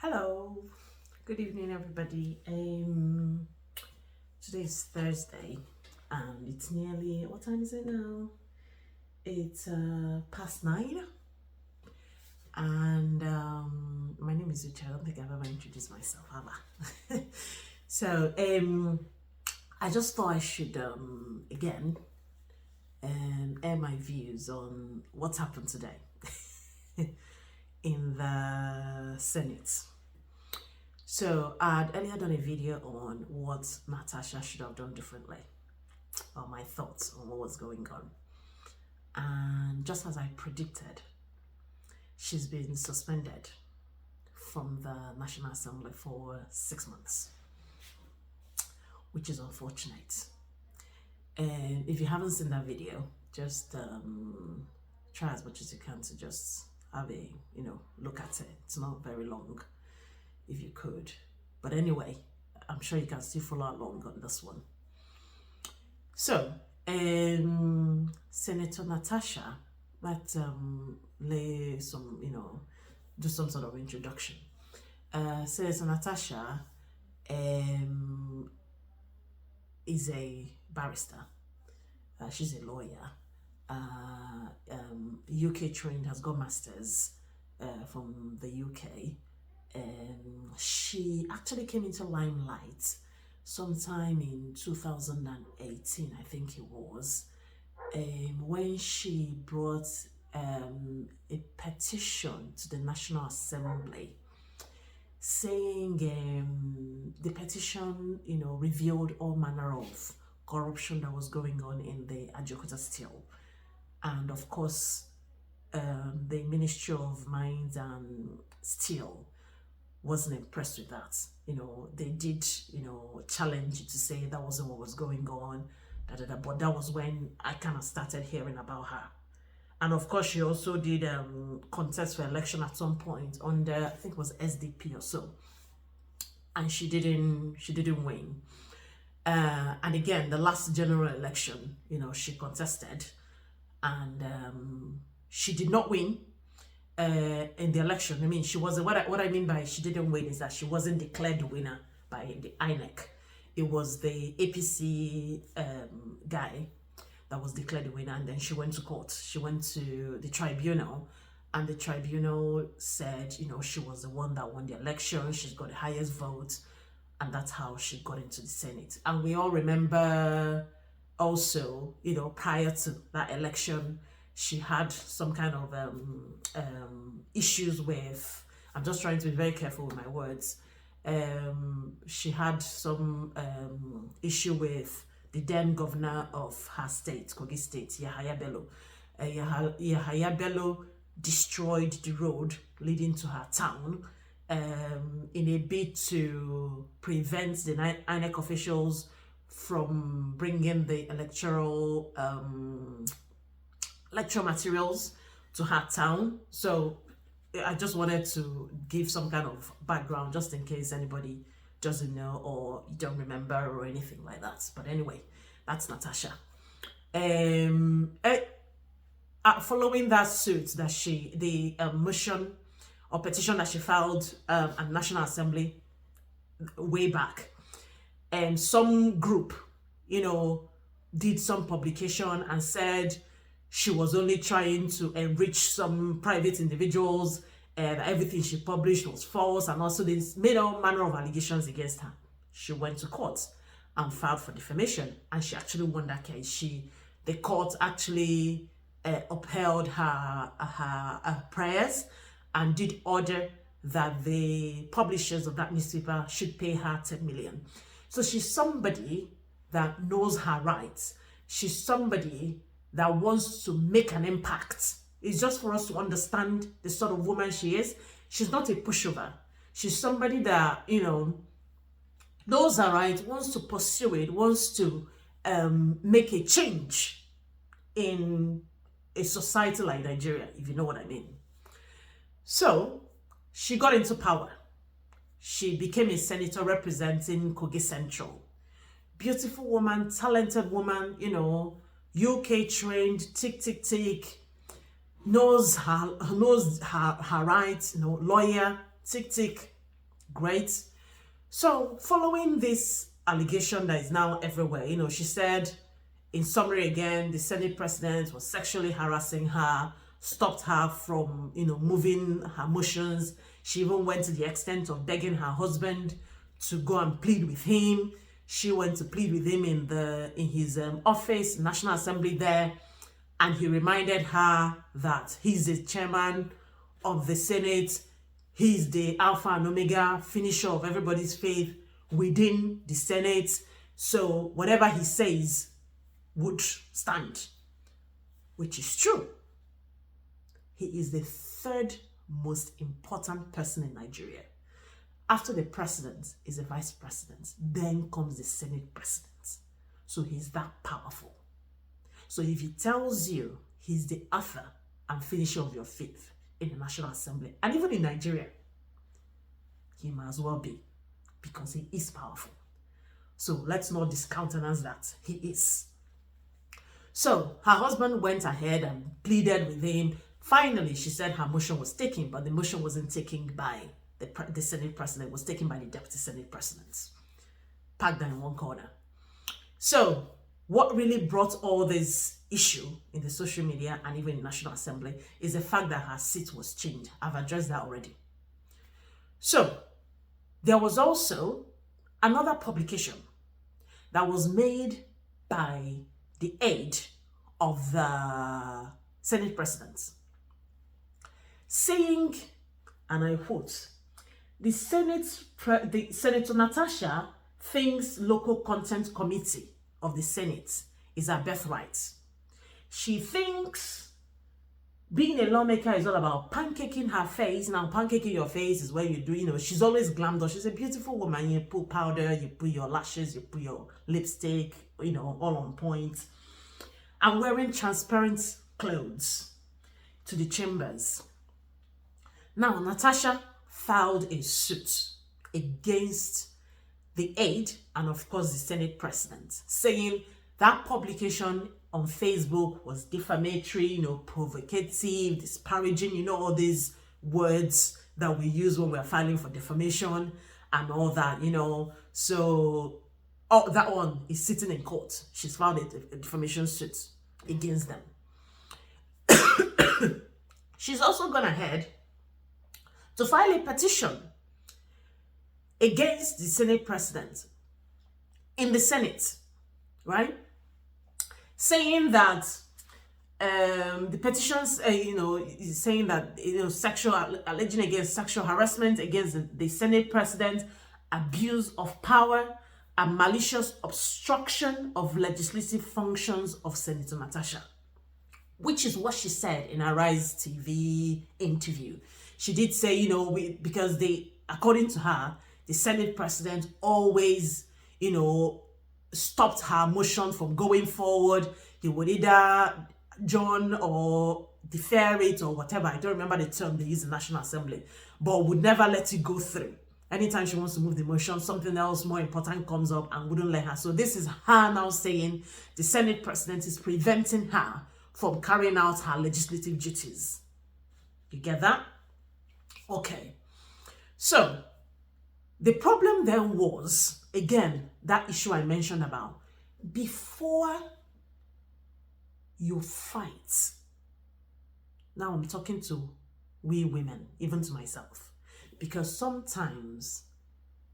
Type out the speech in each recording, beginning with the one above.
Hello, good evening, everybody. Today's Thursday, and it's nearly what time is it now? It's past 9, and my name is Uche. I don't think I've ever introduced myself, have I? So, I just thought I should again air my views on what happened today in the Senate. So I'd earlier done a video on what Natasha should have done differently, or my thoughts on what was going on. And just as I predicted, she's been suspended from the National Assembly for 6 months, which is unfortunate. And if you haven't seen that video, just try as much as you can to just have a look at it. It's not very long, if you could. But anyway, I'm sure you can still follow along on this one. So, Senator Natasha, let's lay some, do some sort of introduction. Senator Natasha is a barrister. She's a lawyer. UK trained, has got masters from the UK. She actually came into limelight sometime in 2018, I think it was, when she brought a petition to the National Assembly saying the petition, revealed all manner of corruption that was going on in the Ajaokuta Steel. And of course, the Ministry of Mines and Steel wasn't impressed with that. They did, challenge it to say that wasn't what was going on, but that was when I kind of started hearing about her. And of course, she also did contest for election at some point under, I think it was SDP or so, and she didn't win. And again, the last general election, she contested, and she did not win. In the election. I mean, she wasn't, what I mean by she didn't win is that she wasn't declared the winner by the INEC. It was the APC guy that was declared the winner, and then she went to court. She went to the tribunal, and the tribunal said, she was the one that won the election. She's got the highest vote, and that's how she got into the Senate. And we all remember also, prior to that election, she had some kind of issues with, I'm just trying to be very careful with my words. She had some issue with the then governor of her state, Kogi State, Yahaya Bello. Yahaya Bello destroyed the road leading to her town in a bid to prevent the INEC officials from bringing the electoral materials to her town. So I just wanted to give some kind of background just in case anybody doesn't know or you don't remember or anything like that. But anyway, that's Natasha. Following that suit that the motion or petition that she filed at National Assembly way back, and some group, did some publication and said she was only trying to enrich some private individuals, and everything she published was false, and also they made all manner of allegations against her. She went to court and filed for defamation, and she actually won that case. The court actually upheld her prayers and did order that the publishers of that newspaper should pay her 10 million. So she's somebody that knows her rights. She's somebody that wants to make an impact. It's just for us to understand the sort of woman she is. She's not a pushover. She's somebody that, knows her right, wants to pursue it, wants to make a change in a society like Nigeria, if you know what I mean. So she got into power. She became a senator representing Kogi Central. Beautiful woman, talented woman, UK trained, tick, knows her rights, lawyer, tick. Great. So following this allegation that is now everywhere, she said, in summary again, the Senate president was sexually harassing her, stopped her from, moving her motions. She even went to the extent of begging her husband to go and plead with him. She went to plead with him in his office, National Assembly there, and he reminded her that he's the chairman of the Senate. He's the Alpha and Omega finisher of everybody's faith within the Senate. So whatever he says would stand, which is true. He is the third most important person in Nigeria. After the president is the vice president, then comes the Senate president. So he's that powerful. So if he tells you he's the author and finisher of your faith in the National Assembly, and even in Nigeria, he might as well be, because he is powerful. So let's not discountenance that. He is. So her husband went ahead and pleaded with him. Finally, she said her motion was taken, but the motion wasn't taken by the Senate president, it was taken by the deputy Senate president. Packed down in one corner. So what really brought all this issue in the social media and even in National Assembly is the fact that her seat was changed. I've addressed that already. So there was also another publication that was made by the aide of the Senate president, saying, and I quote, the Senator Natasha thinks local content committee of the Senate is her birthright. She thinks being a lawmaker is all about pancaking her face. Now, pancaking your face is where you do, she's always glammed up. She's a beautiful woman. You put powder, you put your lashes, you put your lipstick, all on point. And wearing transparent clothes to the chambers. Now, Natasha filed a suit against the aide and, of course, the Senate president, saying that publication on Facebook was defamatory, provocative, disparaging, all these words that we use when we're filing for defamation and all that, So, that one is sitting in court. She's filed a defamation suit against them. She's also gone ahead to file a petition against the Senate president in the Senate, right? Saying that the petitions, is saying that, alleging against sexual harassment against the Senate president, abuse of power, and malicious obstruction of legislative functions of Senator Natasha, which is what she said in her Rise TV interview. She did say, because according to her, the Senate president always, stopped her motion from going forward. He would either adjourn or defer it or whatever. I don't remember the term they use in the National Assembly, but would never let it go through. Anytime she wants to move the motion, something else more important comes up and wouldn't let her. So this is her now saying the Senate president is preventing her from carrying out her legislative duties. You get that? Okay. So the problem then was, again, that issue I mentioned about, before you fight. Now I'm talking to we women, even to myself, because sometimes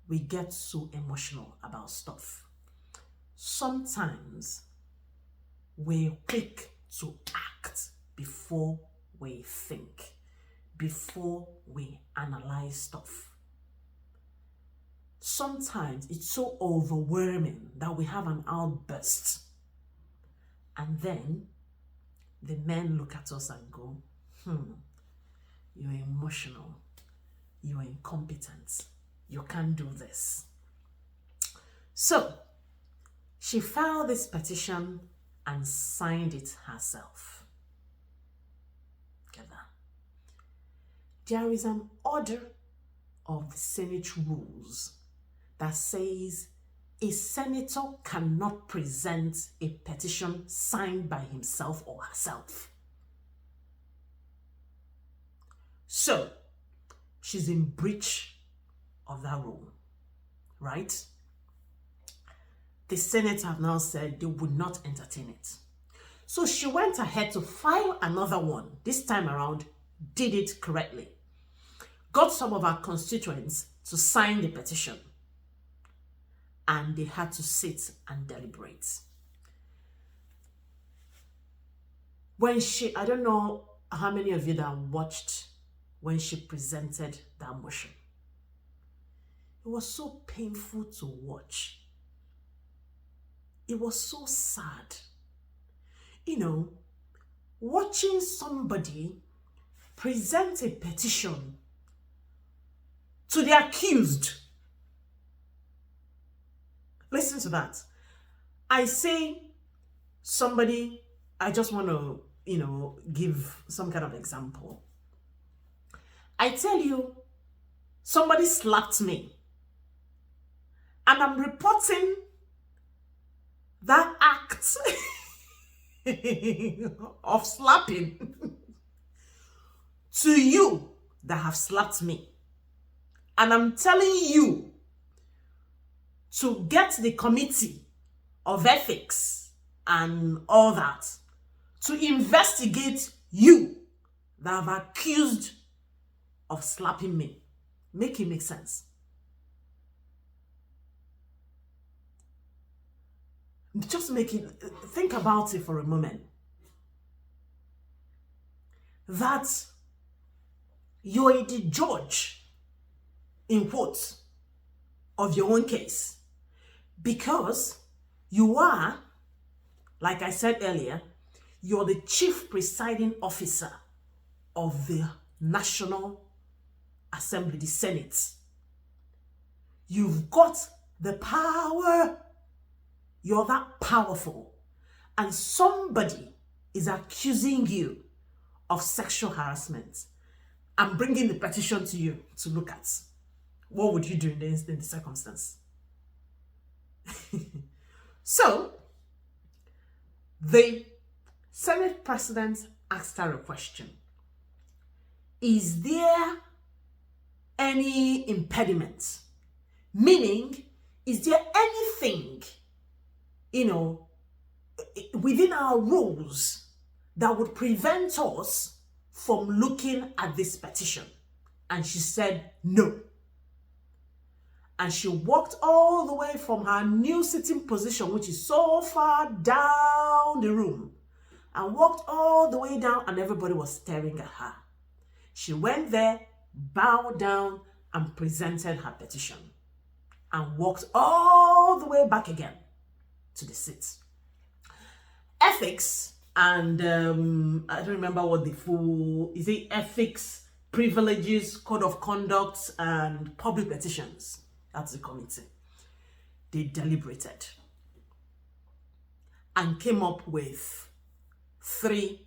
we get so emotional about stuff. Sometimes we quick to act before we think, before we analyze stuff. Sometimes it's so overwhelming that we have an outburst, and then the men look at us and go, you're emotional, you're incompetent, you can't do this. So she filed this petition and signed it herself. Get that? There is an order of the Senate rules that says a senator cannot present a petition signed by himself or herself. So she's in breach of that role, right? The Senate have now said they would not entertain it. So she went ahead to file another one. This time around, did it correctly. Got some of our constituents to sign the petition. And they had to sit and deliberate. When I don't know how many of you that watched when she presented that motion. It was so painful to watch. It was so sad. You know, watching somebody present a petition to the accused. Listen to that. I say somebody, I just want to, give some kind of example. I tell you, somebody slapped me. And I'm reporting that act of slapping to you that have slapped me. And I'm telling you to get the committee of ethics and all that to investigate you that have accused of slapping me. Make it make sense. Just think about it for a moment. That you're the judge, in quotes, of your own case. Because you are, like I said earlier, you're the chief presiding officer of the National Assembly, the Senate. You've got the power. You're that powerful. And somebody is accusing you of sexual harassment. I'm bringing the petition to you to look at. What would you do in the circumstance? So, the Senate President asked her a question. Is there any impediment? Meaning, is there anything, within our rules that would prevent us from looking at this petition? And she said no. And she walked all the way from her new sitting position, which is so far down the room, and walked all the way down, and everybody was staring at her. She went there, bowed down, and presented her petition, and walked all the way back again to the seat. Ethics and I don't remember what the full, is it ethics, privileges, code of conduct, and public petitions. That's the committee. They deliberated and came up with 3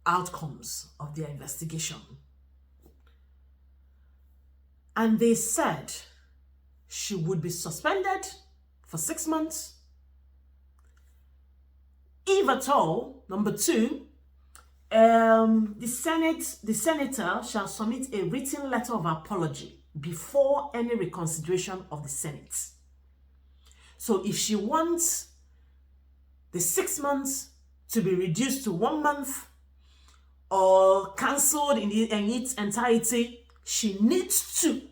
outcomes of their investigation. And they said she would be suspended for 6 months. If at all, number 2, the senator shall submit a written letter of apology before any reconsideration of the Senate. So if she wants the 6 months to be reduced to 1 month or cancelled in its entirety, she needs to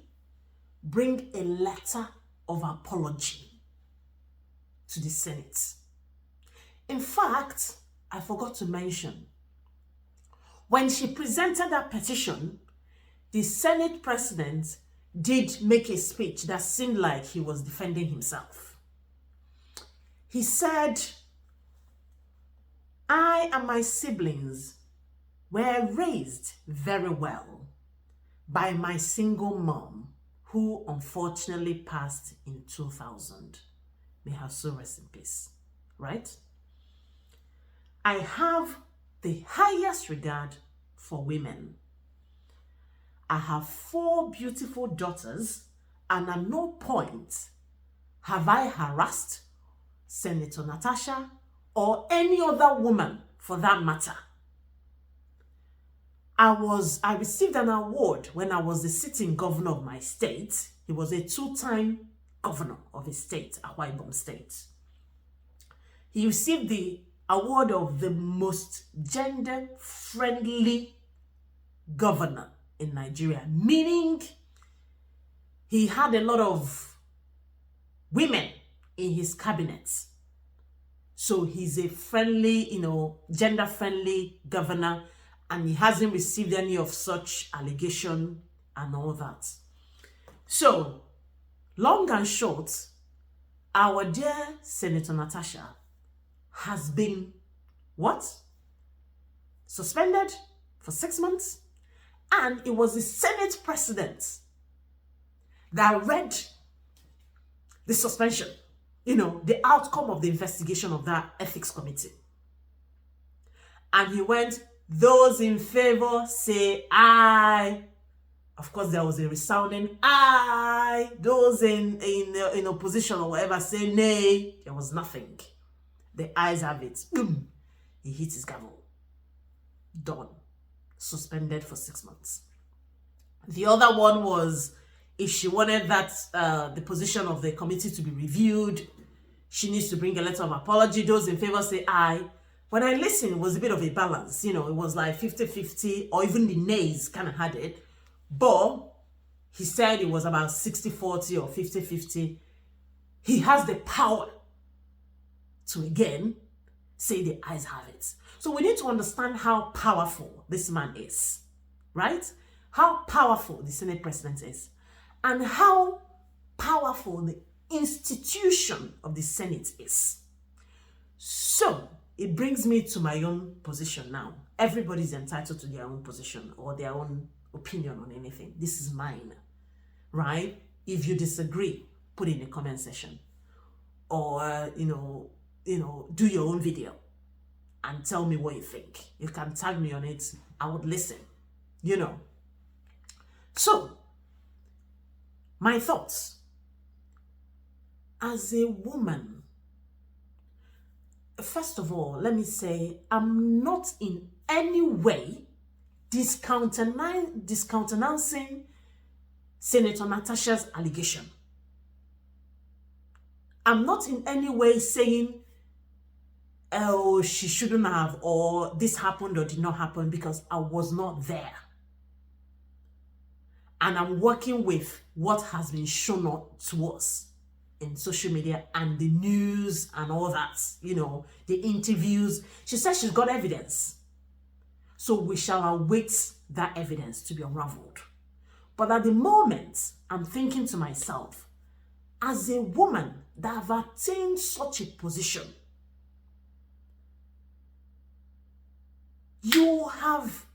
bring a letter of apology to the Senate. In fact, I forgot to mention, when she presented that petition, the Senate president did make a speech that seemed like he was defending himself. He said, I and my siblings were raised very well by my single mom, who unfortunately passed in 2000. May her soul rest in peace, right? I have the highest regard for women. I have 4 beautiful daughters, and at no point have I harassed Senator Natasha or any other woman for that matter. I received an award when I was the sitting governor of my state. He was a two-time governor of his state, Akwa Ibom State. He received the award of the most gender-friendly governor in Nigeria, meaning he had a lot of women in his cabinet. So he's a friendly, gender-friendly governor, and he hasn't received any of such allegation and all that. So, long and short, our dear Senator Natasha has been, what? Suspended for 6 months. And it was the Senate president that read the suspension, the outcome of the investigation of that ethics committee. And he went, those in favor say aye. Of course, there was a resounding aye. Those in opposition or whatever say nay. There was nothing. The ayes have it. Boom. He hit his gavel. Done. Suspended for 6 months. The other one was, if she wanted that the position of the committee to be reviewed, she needs to bring a letter of apology. Those in favor say aye. When I listened, it was a bit of a balance. It was like 50-50, or even the nays kind of had it. But he said it was about 60-40 or 50-50. He has the power to, again, say the ayes have it. So we need to understand how powerful this man is, right? How powerful the Senate president is, and how powerful the institution of the Senate is. So it brings me to my own position now. Everybody's entitled to their own position or their own opinion on anything. This is mine, right? If you disagree, put it in the comment section, or do your own video and tell me what you think. You can tag me on it. I would listen. So my thoughts as a woman. First of all, let me say, I'm not in any way discountenancing Senator Natasha's allegation. I'm not in any way saying, oh, she shouldn't have, or this happened or did not happen, because I was not there. And I'm working with what has been shown to us in social media and the news and all that, the interviews. She says she's got evidence. So we shall await that evidence to be unraveled. But at the moment, I'm thinking to myself, as a woman that have attained such a position, you have,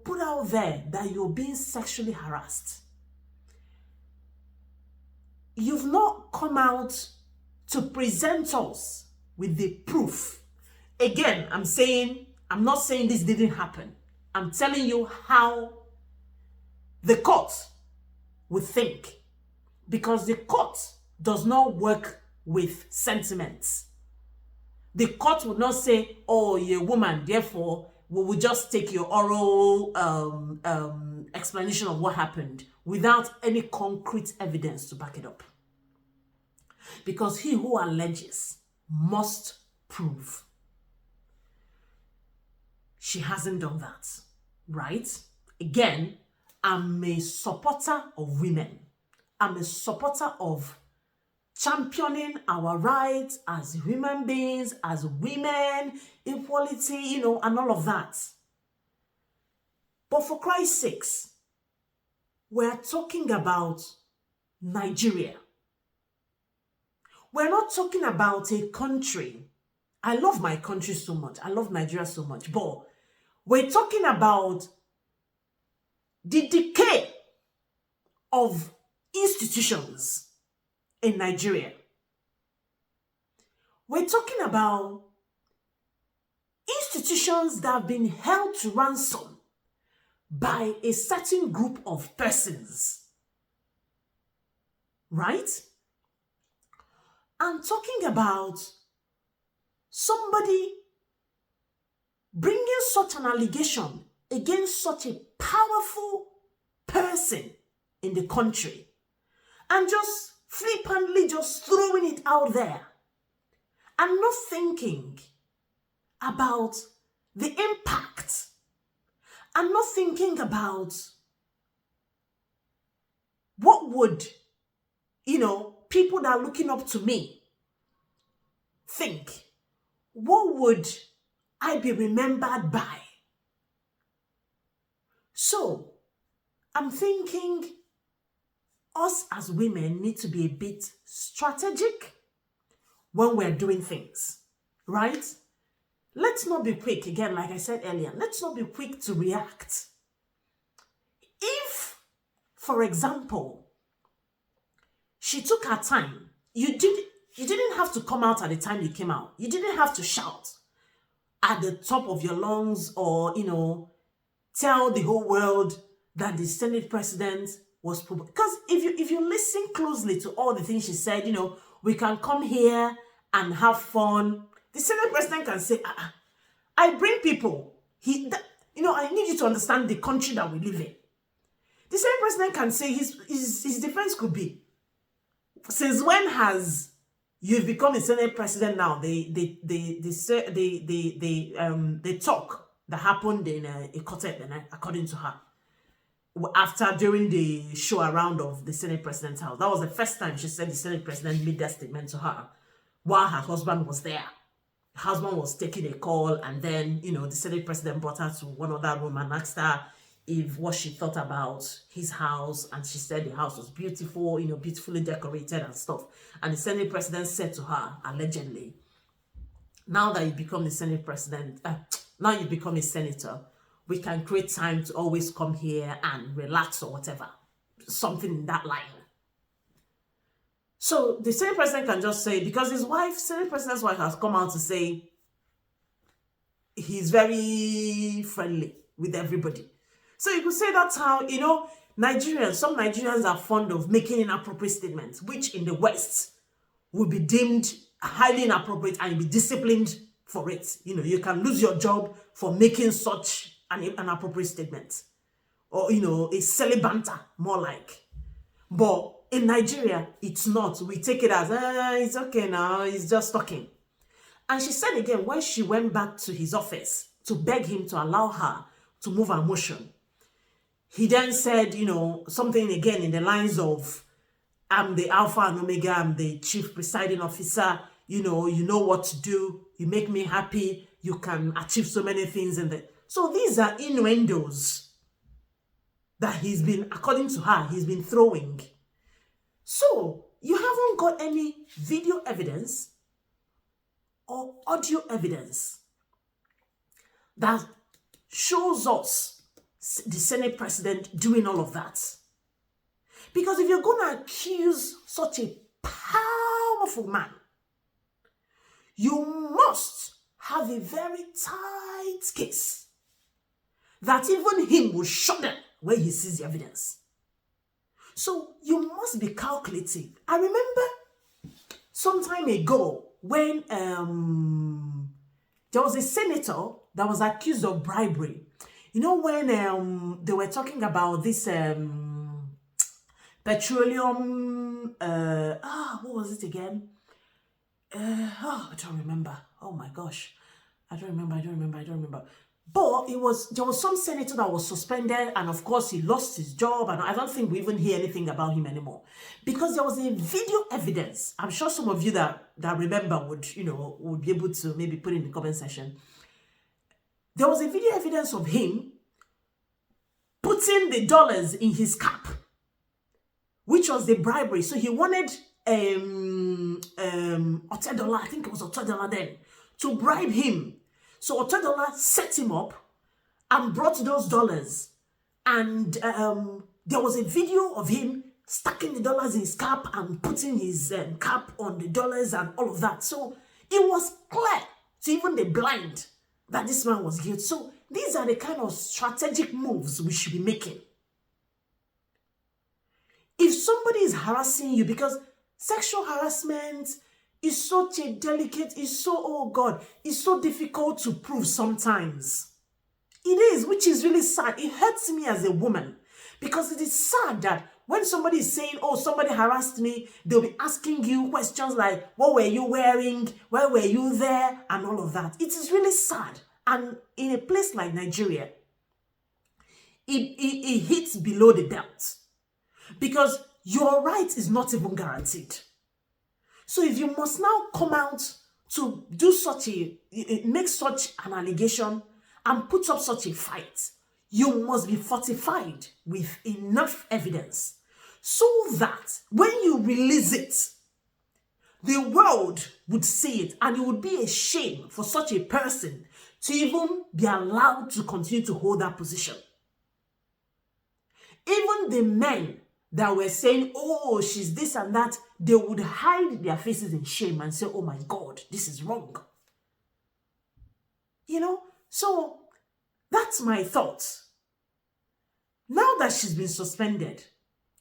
put out there that you're being sexually harassed. You've not come out to present us with the proof. Again, I'm not saying this didn't happen. I'm telling you how the court would think. Because the court does not work with sentiments. The court would not say, oh, you're a woman, therefore, we will just take your oral explanation of what happened without any concrete evidence to back it up. Because he who alleges must prove. She hasn't done that, right? Again, I'm a supporter of women. I'm a supporter of championing our rights as human beings, as women, equality, and all of that. But for Christ's sakes, we're talking about Nigeria. We're not talking about a country. I love my country so much. I love Nigeria so much. But we're talking about the decay of institutions in Nigeria. We're talking about institutions that have been held to ransom by a certain group of persons. Right? I'm talking about somebody bringing such an allegation against such a powerful person in the country and just flippantly just throwing it out there and not thinking about the impact and not thinking about what would, people that are looking up to me think. What would I be remembered by? So, I'm thinking us as women need to be a bit strategic when we're doing things, right? Let's not be quick, again, like I said earlier, let's not be quick to react. If, for example, she took her time, you didn't have to come out at the time you came out. You didn't have to shout at the top of your lungs or, tell the whole world that the Senate president was because if you listen closely to all the things she said, we can come here and have fun. The Senate president can say, I bring people. I need you to understand the country that we live in. The Senate president can say his defense could be, since when has you've become a Senate president now? The talk that happened in a quartet, according to her, during the show around of the Senate president's house. That was the first time she said the Senate president made that statement to her while her husband was there. Her husband was taking a call, and then, the Senate president brought her to one other room and asked her what she thought about his house, and she said the house was beautiful, beautifully decorated and stuff. And the Senate president said to her, allegedly, now that you become the Senate president, now you become a senator, we can create time to always come here and relax or whatever. Something in that line. So the Senate president can just say, because his wife, Senate president's wife, has come out to say he's very friendly with everybody. So you could say that's how, some Nigerians are fond of making inappropriate statements, which in the West would be deemed highly inappropriate and be disciplined for it. You can lose your job for making such an inappropriate statement. Or, a silly banter, more like. But in Nigeria, it's not. We take it as, it's okay now, he's just talking. And she said again, when she went back to his office to beg him to allow her to move her motion, he then said, something again in the lines of, I'm the Alpha and Omega, I'm the chief presiding officer, you know what to do, you make me happy, you can achieve so many things. So these are innuendos that according to her, he's been throwing. So you haven't got any video evidence or audio evidence that shows us the Senate president doing all of that. Because if you're going to accuse such a powerful man, you must have a very tight case that even him will shudder when he sees the evidence. So you must be calculative. I remember some time ago when there was a senator that was accused of bribery. When they were talking about this petroleum, what was it again? I don't remember. Oh my gosh. I don't remember. But there was some senator that was suspended, and of course he lost his job, and I don't think we even hear anything about him anymore. Because there was a video evidence. I'm sure some of you that remember would be able to maybe put in the comment section. There was a video evidence of him putting the dollars in his cap, which was the bribery. So he wanted $10, I think it was $10 then, to bribe him. So $10 set him up and brought those dollars. And there was a video of him stacking the dollars in his cap and putting his cap on the dollars and all of that. So it was clear to even the blind that this man was guilty. So these are the kind of strategic moves we should be making. If somebody is harassing you, because sexual harassment is such a delicate, it's so difficult to prove sometimes. It is, which is really sad. It hurts me as a woman because it is sad that when somebody is saying, oh, somebody harassed me, they'll be asking you questions like, what were you wearing? Where were you there? And all of that. It is really sad. And in a place like Nigeria, it hits below the belt because your right is not even guaranteed. So if you must now come out to do make such an allegation and put up such a fight, you must be fortified with enough evidence so that when you release it, the world would see it, and it would be a shame for such a person to even be allowed to continue to hold that position. Even the men that were saying, oh, she's this and that, they would hide their faces in shame and say, oh my God, this is wrong. You know, so that's my thought. Now that she's been suspended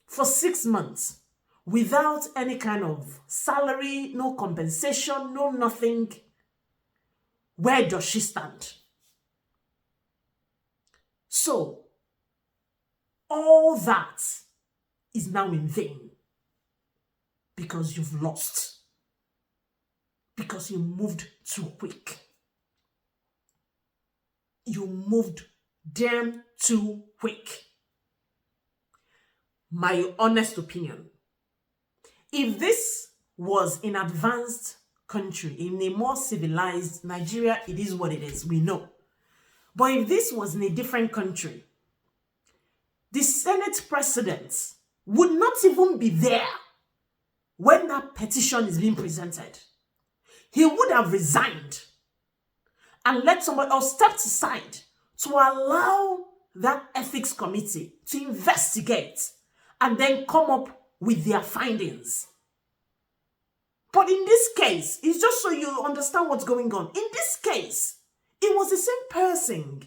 for 6 months without any kind of salary, no compensation, no nothing, where does she stand? So, all that is now in vain because you've lost, because you moved too quick. You moved damn too quick. My honest opinion, if this was in advanced country, in a more civilized Nigeria, it is what it is, we know. But if this was in a different country, the Senate president would not even be there when that petition is being presented. He would have resigned and let somebody else step aside to allow that ethics committee to investigate and then come up with their findings. But in this case, it's just so you understand what's going on. In this case, it was the same person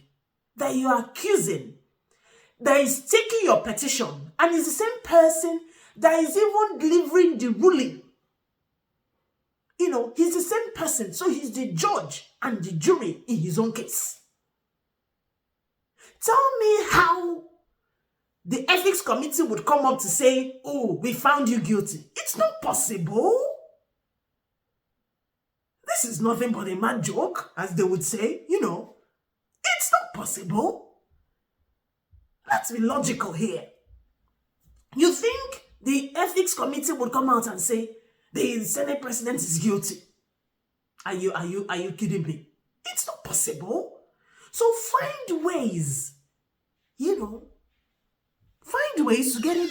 that you are accusing that is taking your petition, and it's the same person that is even delivering the ruling. You know, he's the same person, so he's the judge and the jury in his own case. Tell me how the ethics committee would come up to say, oh, we found you guilty. It's not possible. This is nothing but a mad joke, as they would say, you know. It's not possible. Let's be logical here. You think the ethics committee would come out and say the Senate president is guilty? Are you kidding me? It's not possible. So find ways, you know, find ways to get it